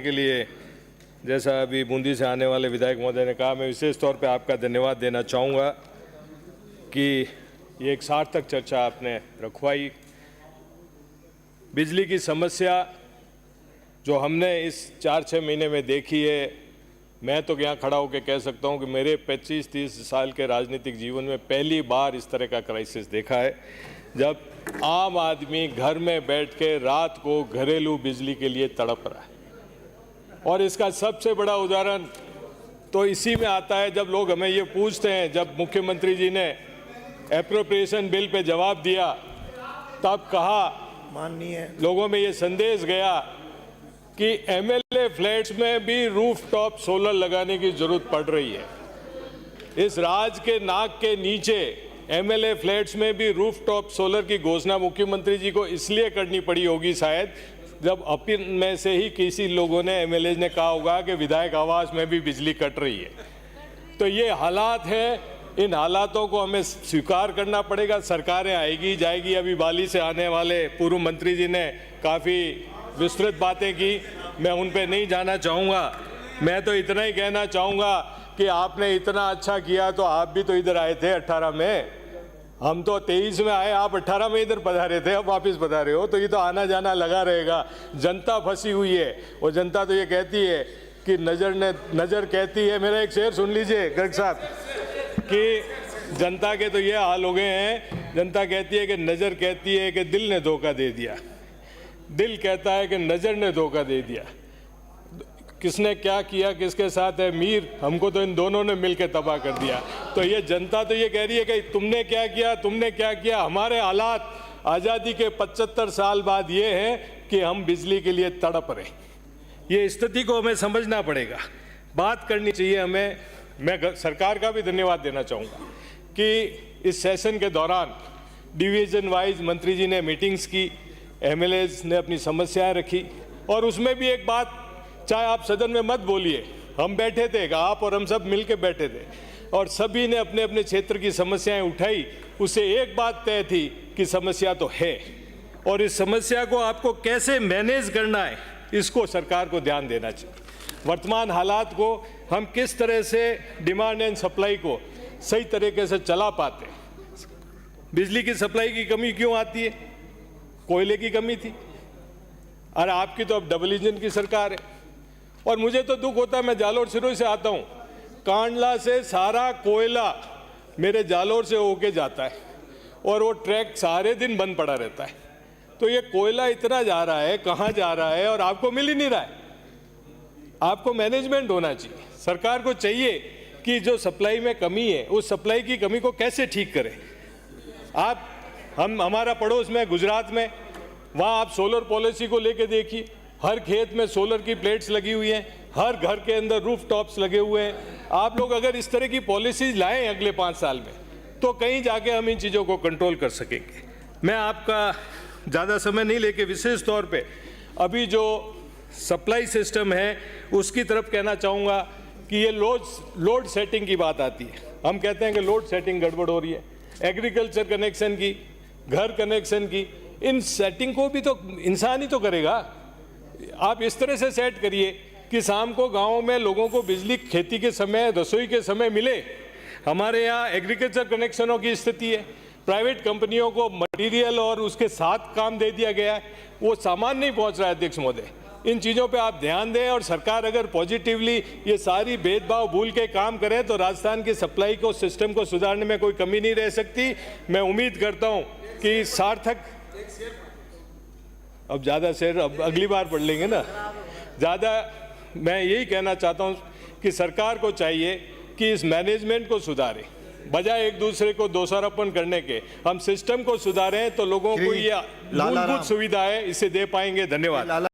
के लिए जैसा अभी बूंदी से आने वाले विधायक महोदय ने कहा, मैं विशेष तौर पे आपका धन्यवाद देना चाहूँगा कि ये एक सार्थक चर्चा आपने रखवाई। बिजली की समस्या जो हमने इस 4-6 महीने में देखी है, मैं तो यहाँ खड़ा होकर कह सकता हूँ कि मेरे 25-30 साल के राजनीतिक जीवन में पहली बार इस तरह का क्राइसिस देखा है, जब आम आदमी घर में बैठ के रात को घरेलू बिजली के लिए तड़प रहा है। और इसका सबसे बड़ा उदाहरण तो इसी में आता है जब लोग हमें ये पूछते हैं, जब मुख्यमंत्री जी ने एप्रोप्रिएशन बिल पे जवाब दिया तब कहा, माननीय लोगों में ये संदेश गया कि एमएलए फ्लैट्स में भी रूफटॉप सोलर लगाने की जरूरत पड़ रही है। इस राज के नाक के नीचे एमएलए फ्लैट्स में भी रूफटॉप सोलर की घोषणा मुख्यमंत्री जी को इसलिए करनी पड़ी होगी शायद, जब अपन में से ही किसी लोगों ने एमएलए ने कहा होगा कि विधायक आवास में भी बिजली कट रही है। तो ये हालात हैं, इन हालातों को हमें स्वीकार करना पड़ेगा। सरकारें आएगी जाएगी, अभी बाली से आने वाले पूर्व मंत्री जी ने काफ़ी विस्तृत बातें की, मैं उन पे नहीं जाना चाहूँगा। मैं तो इतना ही कहना चाहूँगा कि आपने इतना अच्छा किया तो आप भी तो इधर आए थे 18 में, हम तो 23 में आए, आप 18 में इधर पधारे थे, अब वापस पधारे हो, तो ये तो आना जाना लगा रहेगा। जनता फंसी हुई है और जनता तो ये कहती है कि नज़र कहती है, मेरा एक शेर सुन लीजिए गर्ग साहब, कि जनता के तो ये हाल हो गए हैं, जनता कहती है कि नज़र कहती है कि दिल ने धोखा दे दिया, दिल कहता है कि नज़र ने धोखा दे दिया। किसने क्या किया, किसके साथ है मीर, हमको तो इन दोनों ने मिलकर तबाह कर दिया। तो ये जनता तो ये कह रही है कि तुमने क्या किया, तुमने क्या किया। हमारे हालात आज़ादी के 75 साल बाद ये हैं कि हम बिजली के लिए तड़प रहे। ये स्थिति को हमें समझना पड़ेगा, बात करनी चाहिए हमें। मैं सरकार का भी धन्यवाद देना चाहूँगा कि इस सेशन के दौरान डिवीज़न वाइज मंत्री जी ने मीटिंग्स की, एमएलएज ने अपनी समस्याएं रखी, और उसमें भी एक बात, चाहे आप सदन में मत बोलिए, हम बैठे थे, आप और हम सब मिलके बैठे थे और सभी ने अपने अपने क्षेत्र की समस्याएं उठाई। उससे एक बात तय थी कि समस्या तो है और इस समस्या को आपको कैसे मैनेज करना है, इसको सरकार को ध्यान देना चाहिए। वर्तमान हालात को हम किस तरह से डिमांड एंड सप्लाई को सही तरीके से चला पाते। बिजली की सप्लाई की कमी क्यों आती है? कोयले की कमी थी, और आपकी तो अब डबल इंजन की सरकार है। और मुझे तो दुख होता है, मैं जालोर सिरोही से आता हूँ, कांडला से सारा कोयला मेरे जालोर से होके जाता है और वो ट्रैक सारे दिन बंद पड़ा रहता है। तो ये कोयला इतना जा रहा है, कहाँ जा रहा है, और आपको मिल ही नहीं रहा है। आपको मैनेजमेंट होना चाहिए, सरकार को चाहिए कि जो सप्लाई में कमी है उस सप्लाई की कमी को कैसे ठीक करें। आप हमारा पड़ोस में गुजरात में, वहाँ आप सोलर पॉलिसी को लेके देखिए, हर खेत में सोलर की प्लेट्स लगी हुई हैं, हर घर के अंदर रूफ टॉप्स लगे हुए हैं। आप लोग अगर इस तरह की पॉलिसीज लाएं अगले 5 साल में, तो कहीं जाके हम इन चीज़ों को कंट्रोल कर सकेंगे। मैं आपका ज़्यादा समय नहीं लेके विशेष तौर पे अभी जो सप्लाई सिस्टम है उसकी तरफ कहना चाहूँगा कि ये लोड सेटिंग की बात आती है। हम कहते हैं कि लोड सेटिंग गड़बड़ हो रही है, एग्रीकल्चर कनेक्शन की, घर कनेक्शन की, इन सेटिंग को भी तो इंसान ही तो करेगा। आप इस तरह से सेट करिए कि शाम को गाँव में लोगों को बिजली खेती के समय, रसोई के समय मिले। हमारे यहाँ एग्रीकल्चर कनेक्शनों की स्थिति है, प्राइवेट कंपनियों को मटेरियल और उसके साथ काम दे दिया गया है, वो सामान नहीं पहुँच रहा है। अध्यक्ष महोदय, इन चीज़ों पे आप ध्यान दें और सरकार अगर पॉजिटिवली ये सारी भेदभाव भूल के काम करे तो राजस्थान की सप्लाई को, सिस्टम को सुधारने में कोई कमी नहीं रह सकती। मैं उम्मीद करता हूँ कि सार्थक, अब ज़्यादा शेर अब अगली बार पढ़ लेंगे ना ज़्यादा। मैं यही कहना चाहता हूँ कि सरकार को चाहिए कि इस मैनेजमेंट को सुधारें, बजाय एक दूसरे को दोषारोपण करने के हम सिस्टम को सुधारें, तो लोगों को ये मूलभूत सुविधाएं इसे दे पाएंगे। धन्यवाद।